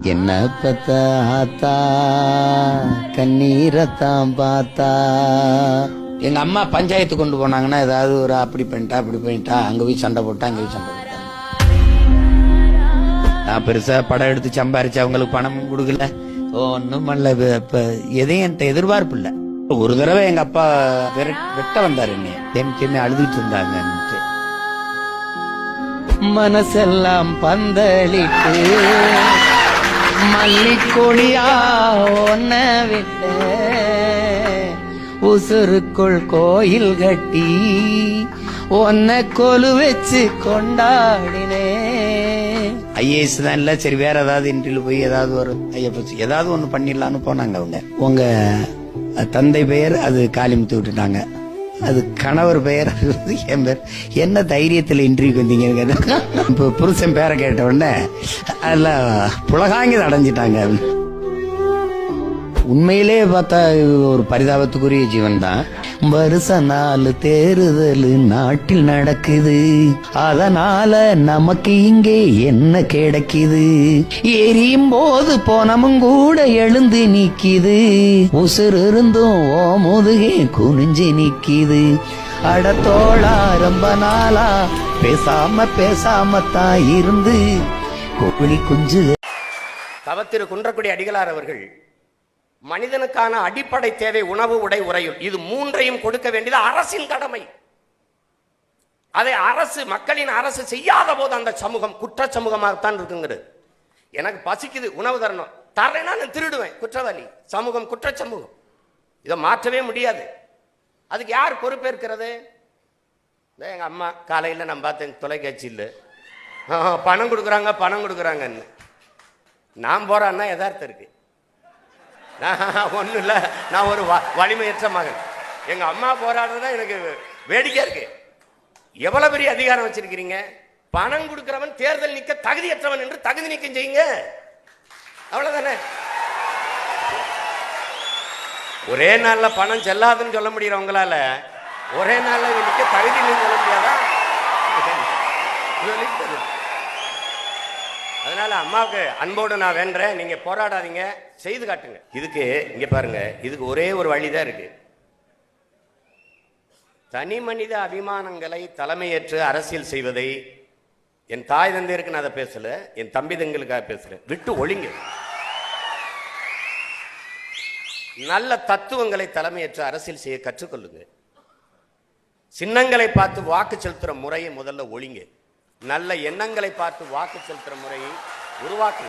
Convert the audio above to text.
என்ன பத்த ஆத்தா கண்ணீரத்தான் பார்த்தா. எங்க அம்மா பஞ்சாயத்து கொண்டு போனாங்கன்னா ஏதாவது ஒரு அப்படி பண்ணிட்டா அங்க போய் சண்டை போட்டா அங்க போய் சண்டை போட்டா. நான் பெருசா படம் எடுத்து சம்பாரிச்சு அவங்களுக்கு பணம் கொடுக்கல, ஒன்னும் பண்ணல. இப்ப எதையும் என்கிட்ட எதிர்பார்ப்பு இல்ல. ஒரு தடவை எங்க அப்பா வெட்ட வந்தாரு, என்ன அழுதுட்டு இருந்தாங்க. மனசெல்லாம் பந்தளிட்டு மல்லிக்கொடியா ஒன்ன விட்ட, உசுருக்குள் கோயில் கட்டி ஒன்ன கொலு வச்சு கொண்டாடினே. ஐஏஎஸ் தான் இல்ல, சரி வேற ஏதாவது இன்டர்வியூ போய் ஏதாவது ஒரு ஐஎஃப்எஸ் ஏதாவது ஒண்ணு பண்ணிடலான்னு போனாங்க. அவங்க உங்க தந்தை பெயர் அது காலிமுத்து விட்டுட்டாங்க, அது கணவர் பெயர் என் பேர். என்ன தைரியத்தில் இன்டர்வியூக்கு வந்தீங்க? இப்போ புருஷன் பேரை கேட்ட உடனே அதெல்லாம் புலகாங்கி அடைஞ்சிட்டாங்க. உண்மையிலே பார்த்தா ஒரு பரிதாபத்துக்குரிய ஜீவன் தான். வருஷ நாள் தேர்தல் நாட்டில் நடக்குது, அதனால நமக்கு இங்கே என்ன கிடைக்குது? எரியும் போது போனமும் கூட எழுந்து நிக்கிது, உசுறு இருந்தும் ஓ முதுகே குனிஞ்சு நிக்கிது. அடத்தோளா ரொம்ப நாளா பேசாம தான் இருந்து கோழி குஞ்சு. தவத்திரு குன்றக்குடி அடிகளார் அவர்கள் மனிதனுக்கான அடிப்படை தேவை உணவு, உடை, உறையுள், இது மூன்றையும் கொடுக்க வேண்டியது அரசின் கடமை. அதை அரசு, மக்களின் அரசு செய்யாத போது அந்த சமூகம் குற்ற சமூகமாகத்தான் இருக்குங்கிறது. எனக்கு பசிக்குது, உணவு தரணும், தரேன்னா நான் திருடுவேன், குற்றவாளி. சமூகம் குற்ற சமூகம், இதை மாற்றவே முடியாது. அதுக்கு யார் பொறுப்பேற்கிறது? எங்க அம்மா காலையில் நான் பார்த்தேன் தொலைக்காட்சியில், பணம் கொடுக்குறாங்கன்னு. நான் போறான்னா யதார்த்தம் இருக்கு. ஒன்றும் இல்லை, நான் ஒரு வலிமையற்ற மகன். எங்க அம்மா போராடுறதா எனக்கு வேடிக்கை இருக்கு. எவ்வளவு பெரிய அதிகாரம் வச்சிருக்கிறீங்க? பணம் கொடுக்கிறவன் தேர்தல் நிற்க தகுதியற்றவன் என்று தகுதி நீக்கம் செய்யுங்க, அவ்வளவுதானே. ஒரே நாள்ல பணம் செல்லாதுன்னு சொல்ல முடியறவங்களால ஒரே நாள்ல நிற்க தகுதி நீங்க சொல்ல முடியாதா? அதனால அம்மாவுக்கு அன்போடு நான் வேண்டேன், நீங்க போராடாதீங்க, செய்து காட்டுங்க. இதுக்கு இங்க பாருங்க, இதுக்கு ஒரே ஒரு வழிதான் இருக்கு. தனி மனித அபிமானங்களை தலைமையேற்று அரசியல் செய்வதை, என் தாய் தந்தையருக்கு நான் அதை பேசல, என் தம்பி தங்களுக்காக பேசுறேன், விட்டு ஒழிங்க. நல்ல தத்துவங்களை தலைமையேற்று அரசியல் செய்ய கற்றுக்கொள்ளுங்க. சின்னங்களை பார்த்து வாக்கு செலுத்துற முறையை முதல்ல ஒழிங்க. நல்ல எண்ணங்களை பார்த்து வாக்கு செலுத்துற முறையை உருவாக்கு.